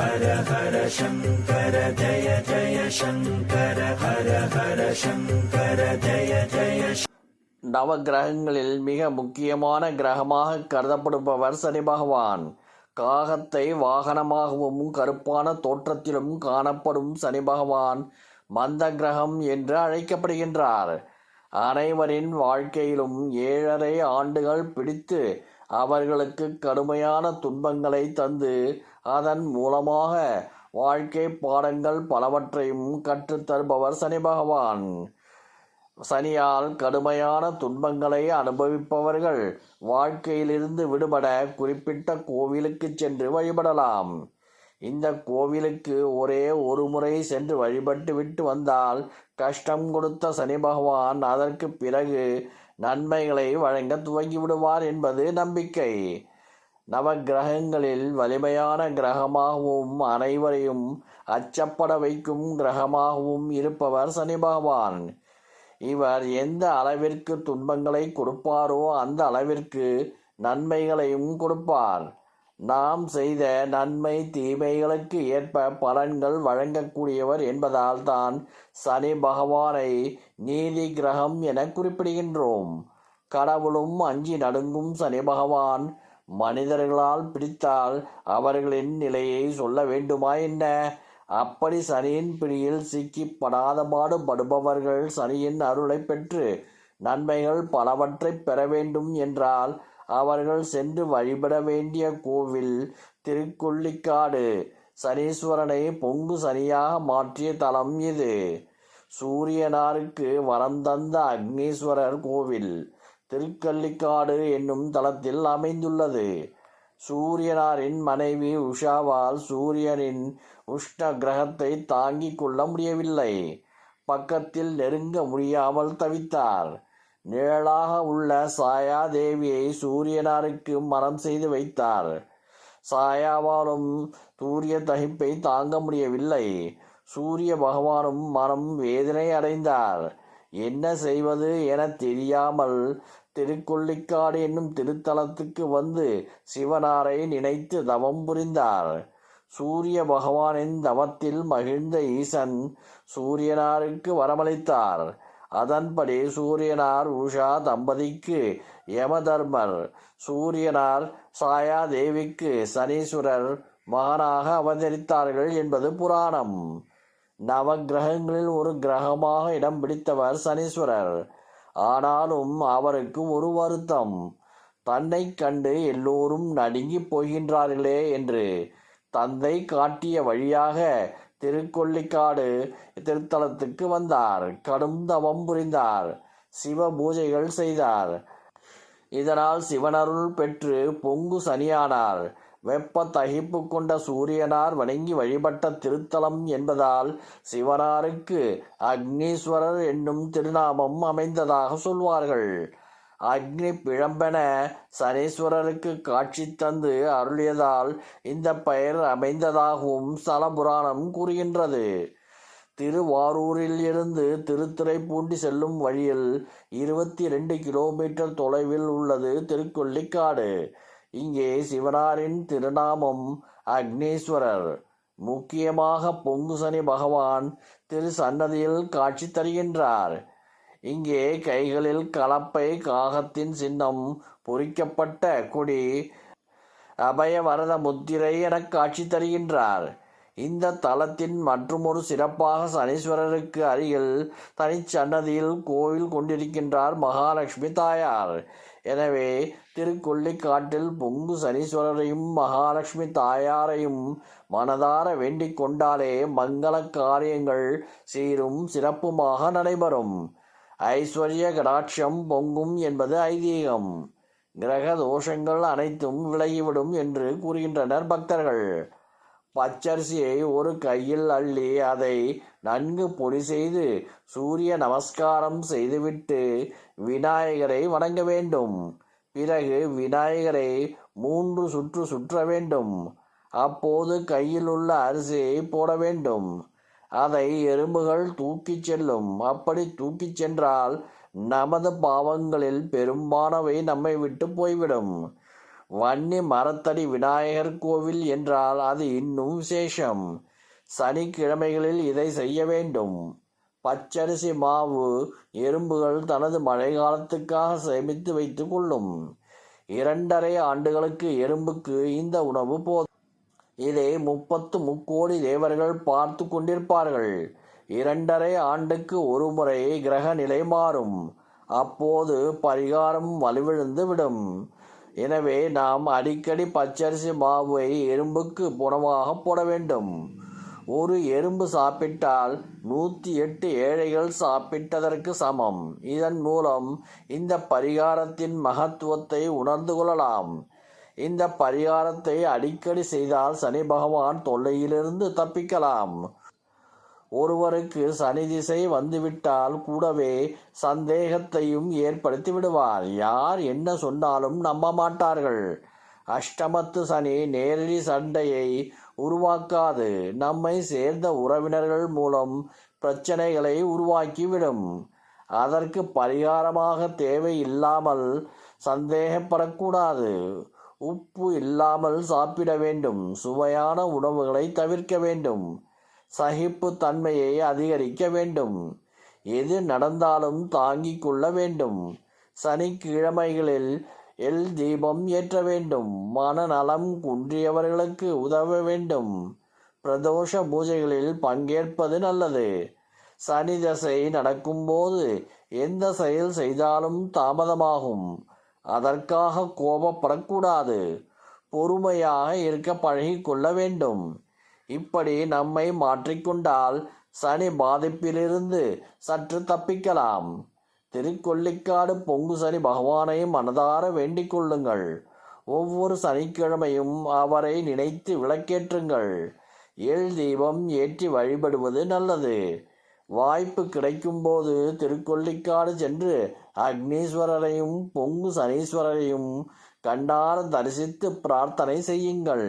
ஹர ஹர சங்கர ஜய ஜய சங்கர ஹர ஹர சங்கர ஜய ஜய. நவ கிரகங்களில் மிக முக்கியமான கிரகமாக கருதப்படுபவர் சனி பகவான். காகத்தை வாகனமாகவும் கருப்பான தோற்றத்திலும் காணப்படும் சனி பகவான் மந்த கிரகம் என்று அழைக்கப்படுகின்றார். அனைவரின் வாழ்க்கையிலும் 7.5 ஆண்டுகள் பிடித்து அவர்களுக்கு கடுமையான துன்பங்களை தந்து அதன் மூலமாக வாழ்க்கை பாடங்கள் பலவற்றையும் கற்றுத்தருபவர் சனி பகவான். சனியால் கடுமையான துன்பங்களை அனுபவிப்பவர்கள் வாழ்க்கையிலிருந்து விடுபட குறிப்பிட்ட கோவிலுக்கு சென்று வழிபடலாம். இந்த கோவிலுக்கு ஒரே ஒரு முறை சென்று வழிபட்டு விட்டு வந்தால் கஷ்டம் கொடுத்த சனி பகவான் அதற்கு பிறகு நன்மைகளை வழங்க துவங்கிவிடுவார் என்பது நம்பிக்கை. நவ கிரகங்களில் வலிமையான கிரகமாகவும் அனைவரையும் அச்சப்பட வைக்கும் கிரகமாகவும் இருப்பவர் சனி பகவான். இவர் எந்த அளவிற்கு துன்பங்களை கொடுப்பாரோ அந்த அளவிற்கு நன்மைகளையும் கொடுப்பார். நாம் செய்த நன்மை தீமைகளுக்கு ஏற்ப பலன்கள் வழங்கக்கூடியவர் என்பதால் தான் சனி பகவானை நீதி கிரகம் என குறிப்பிடுகின்றோம். கடவுளும் அஞ்சி நடுங்கும் சனி பகவான் மனிதர்களால் பிடித்தால் அவர்களின் நிலையை சொல்ல வேண்டுமா என்ன? அப்படி சனியின் பிடியில் சிக்கி படாதபாடு படுபவர்கள் சனியின் அருளை பெற்று நன்மைகள் பலவற்றை பெற வேண்டும் என்றால் அவர்கள் சென்று வழிபட வேண்டிய கோவில் திருக்கொள்ளிக்காடு. சனீஸ்வரனை பொங்கு சனியாக மாற்றிய தலம் இது. சூரியனாருக்கு வரம் தந்த அக்னீஸ்வரர் கோவில் திருக்கள்ளிக்காடு என்னும் தலத்தில் அமைந்துள்ளது. சூரியனாரின் மனைவி உஷாவால் சூரியனின் உஷ்ண கிரகத்தை தாங்கிக் கொள்ள முடியவில்லை. பக்கத்தில் நெருங்க முடியாமல் தவித்தார். நிழலாக உள்ள சாயா தேவியை சூரியனாருக்கு மரம் செய்து வைத்தார். சாயாவாலும் சூரிய தகிப்பை தாங்க முடியவில்லை. சூரிய பகவானும் மனம் வேதனை அடைந்தார். என்ன செய்வது என தெரியாமல் திருக்கொள்ளிக்காடு என்னும் திருத்தலத்துக்கு வந்து சிவனாரை நினைத்து தவம் புரிந்தார். சூரிய பகவானின் தவத்தில் மகிழ்ந்த ஈசன் சூரியனாருக்கு வரமளித்தார். அதன்படி சூரியனார் உஷா தம்பதிக்கு யமதர்மர், சூரியனார் சாயா தேவிக்கு சனீஸ்வரர் மகனாக அவதரித்தார்கள் என்பது புராணம். நவ கிரகங்களில் ஒரு கிரகமாக இடம் பிடித்தவர் சனீஸ்வரர். ஆனாலும் அவருக்கு ஒரு வருத்தம். தன்னை கண்டு எல்லோரும் நடுங்கி போகின்றார்களே என்று தந்தை காட்டிய வழியாக திருக்கொள்ளிக்காடு திருத்தலத்துக்கு வந்தார். கடும் தவம் புரிந்தார். சிவ பூஜைகள் செய்தார். இதனால் சிவனருள் பெற்று பொங்கு சனியானார். வெப்ப தகிப்பு கொண்ட சூரியனார் வணங்கி வழிபட்ட திருத்தலம் என்பதால் சிவனாருக்கு அக்னீஸ்வரர் என்னும் திருநாமம் அமைந்ததாக சொல்வார்கள். அக்னி பிழம்பென சனீஸ்வரருக்கு காட்சி தந்து அருளியதால் இந்த பெயர் அமைந்ததாகவும் ஸ்தல புராணம் கூறுகின்றது. திருவாரூரில் இருந்து திருத்துறைப்பூண்டி செல்லும் வழியில் 22 கிலோமீட்டர் தொலைவில் உள்ளது திருக்கொள்ளிக்காடு. இங்கே சிவனாரின் திருநாமம் அக்னீஸ்வரர். முக்கியமாக பொங்கு சனி பகவான் திரு சன்னதியில் காட்சி தருகின்றார். இங்கே கைகளில் கலப்பை, காகத்தின் சின்னம் பொறிக்கப்பட்ட கொடி, அபயவரத முத்திரை என காட்சி தருகின்றார். இந்த தலத்தின் மற்றுமொரு சிறப்பாக சனீஸ்வரருக்கு அருகில் தனிச்சன்னதியில் கோவில் கொண்டிருக்கின்றார் மகாலட்சுமி தாயார். எனவே திருக்கொள்ளிக்காட்டில் பொங்கு சனீஸ்வரரையும் மகாலட்சுமி தாயாரையும் மனதார வேண்டிக் கொண்டாலே மங்கள காரியங்கள் சீரும் சிறப்புமாக நடைபெறும். ஐஸ்வர்ய கடாட்சம் பொங்கும் என்பது ஐதீகம். கிரக தோஷங்கள் அனைத்தும் விலகிவிடும் என்று கூறுகின்றனர் பக்தர்கள். பச்சரிசியை ஒரு கையில் அள்ளி அதை நன்கு பொடி செய்து சூரிய நமஸ்காரம் செய்துவிட்டு விநாயகரை வணங்க வேண்டும். பிறகு விநாயகரை 3 சுற்று சுற்ற வேண்டும். அப்போது கையில் உள்ள அரிசியை போட வேண்டும். அதை எறும்புகள் தூக்கிச் செல்லும். அப்படி தூக்கிச் சென்றால் நமது பாவங்களில் பெரும்பானவை நம்மை விட்டு போய்விடும். வன்னி மரத்தடி விநாயகர் கோவில் என்றால் அது இன்னும் விசேஷம். சனிக்கிழமைகளில் இதை செய்ய வேண்டும். பச்சரிசி மாவு எறும்புகள் தனது மழைக்காலத்துக்காக சேமித்து வைத்து கொள்ளும். 2.5 ஆண்டுகளுக்கு எறும்புக்கு இந்த உணவு போதும். இதை 30 முக்கோடி தேவர்கள் பார்த்து கொண்டிருப்பார்கள். 2.5 ஆண்டுக்கு ஒரு முறை கிரக நிலை மாறும். அப்போது பரிகாரம் வலுவிழந்து விடும். எனவே நாம் அடிக்கடி பச்சரிசி மாவை எறும்புக்கு உணவாக போட வேண்டும். ஒரு எறும்பு சாப்பிட்டால் 108 ஏழைகள் சாப்பிட்டதற்கு சமம். இதன் மூலம் இந்த பரிகாரத்தின் மகத்துவத்தை உணர்ந்து கொள்ளலாம். இந்த பரிகாரத்தை அடிக்கடி செய்தால் சனி பகவான் தொல்லையிலிருந்து தப்பிக்கலாம். ஒருவருக்கு சனி திசை வந்துவிட்டால் கூடவே சந்தேகத்தையும் ஏற்படுத்தி விடுவார். யார் என்ன சொன்னாலும் நம்ப மாட்டார்கள். அஷ்டமத்து சனி நேரடி சண்டையை உருவாக்காது. நம்மை சேர்ந்த உறவினர்கள் மூலம் பிரச்சனைகளை உருவாக்கிவிடும். அதற்கு பரிகாரமாக தேவை இல்லாமல் சந்தேகப்படக்கூடாது. உப்பு இல்லாமல் சாப்பிட வேண்டும். சுவையான உணவுகளை தவிர்க்க வேண்டும். சகிப்பு தன்மையை அதிகரிக்க வேண்டும். எது நடந்தாலும் தாங்கிக் கொள்ள வேண்டும். சனிக்கிழமைகளில் எல் தீபம் ஏற்ற வேண்டும். மனநலம் குன்றியவர்களுக்கு உதவ வேண்டும். பிரதோஷ பூஜைகளில் பங்கேற்பது நல்லது. சனி தசை நடக்கும்போது எந்த செயல் செய்தாலும் தாமதமாகும். அதற்காக கோபப்படக்கூடாது. பொறுமையாக இருக்க பழகிக்கொள்ள வேண்டும். இப்படி நம்மை மாற்றிக்கொண்டால் சனி பாதிப்பிலிருந்து சற்று தப்பிக்கலாம். திருக்கொள்ளிக்காடு பொங்கு சனி பகவானை மனதார வேண்டிக் கொள்ளுங்கள். ஒவ்வொரு சனிக்கிழமையும் அவரை நினைத்து விளக்கேற்றுங்கள். எல் தீபம் ஏற்றி வழிபடுவது நல்லது. வாய்ப்பு கிடைக்கும்போது திருக்கொள்ளிக்காடு சென்று அக்னீஸ்வரரையும் பொங்கு சனீஸ்வரரையும் கண்டார தரிசித்து பிரார்த்தனை செய்யுங்கள்.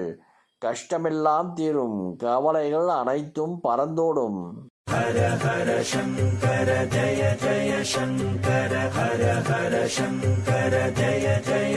கஷ்டமெல்லாம் தீரும். கவலைகள் அனைத்தும் பறந்தோடும். ஹர ஹர சங்கர ஜய ஜய சங்கர ஹர ஹர சங்கர ஜய ஜய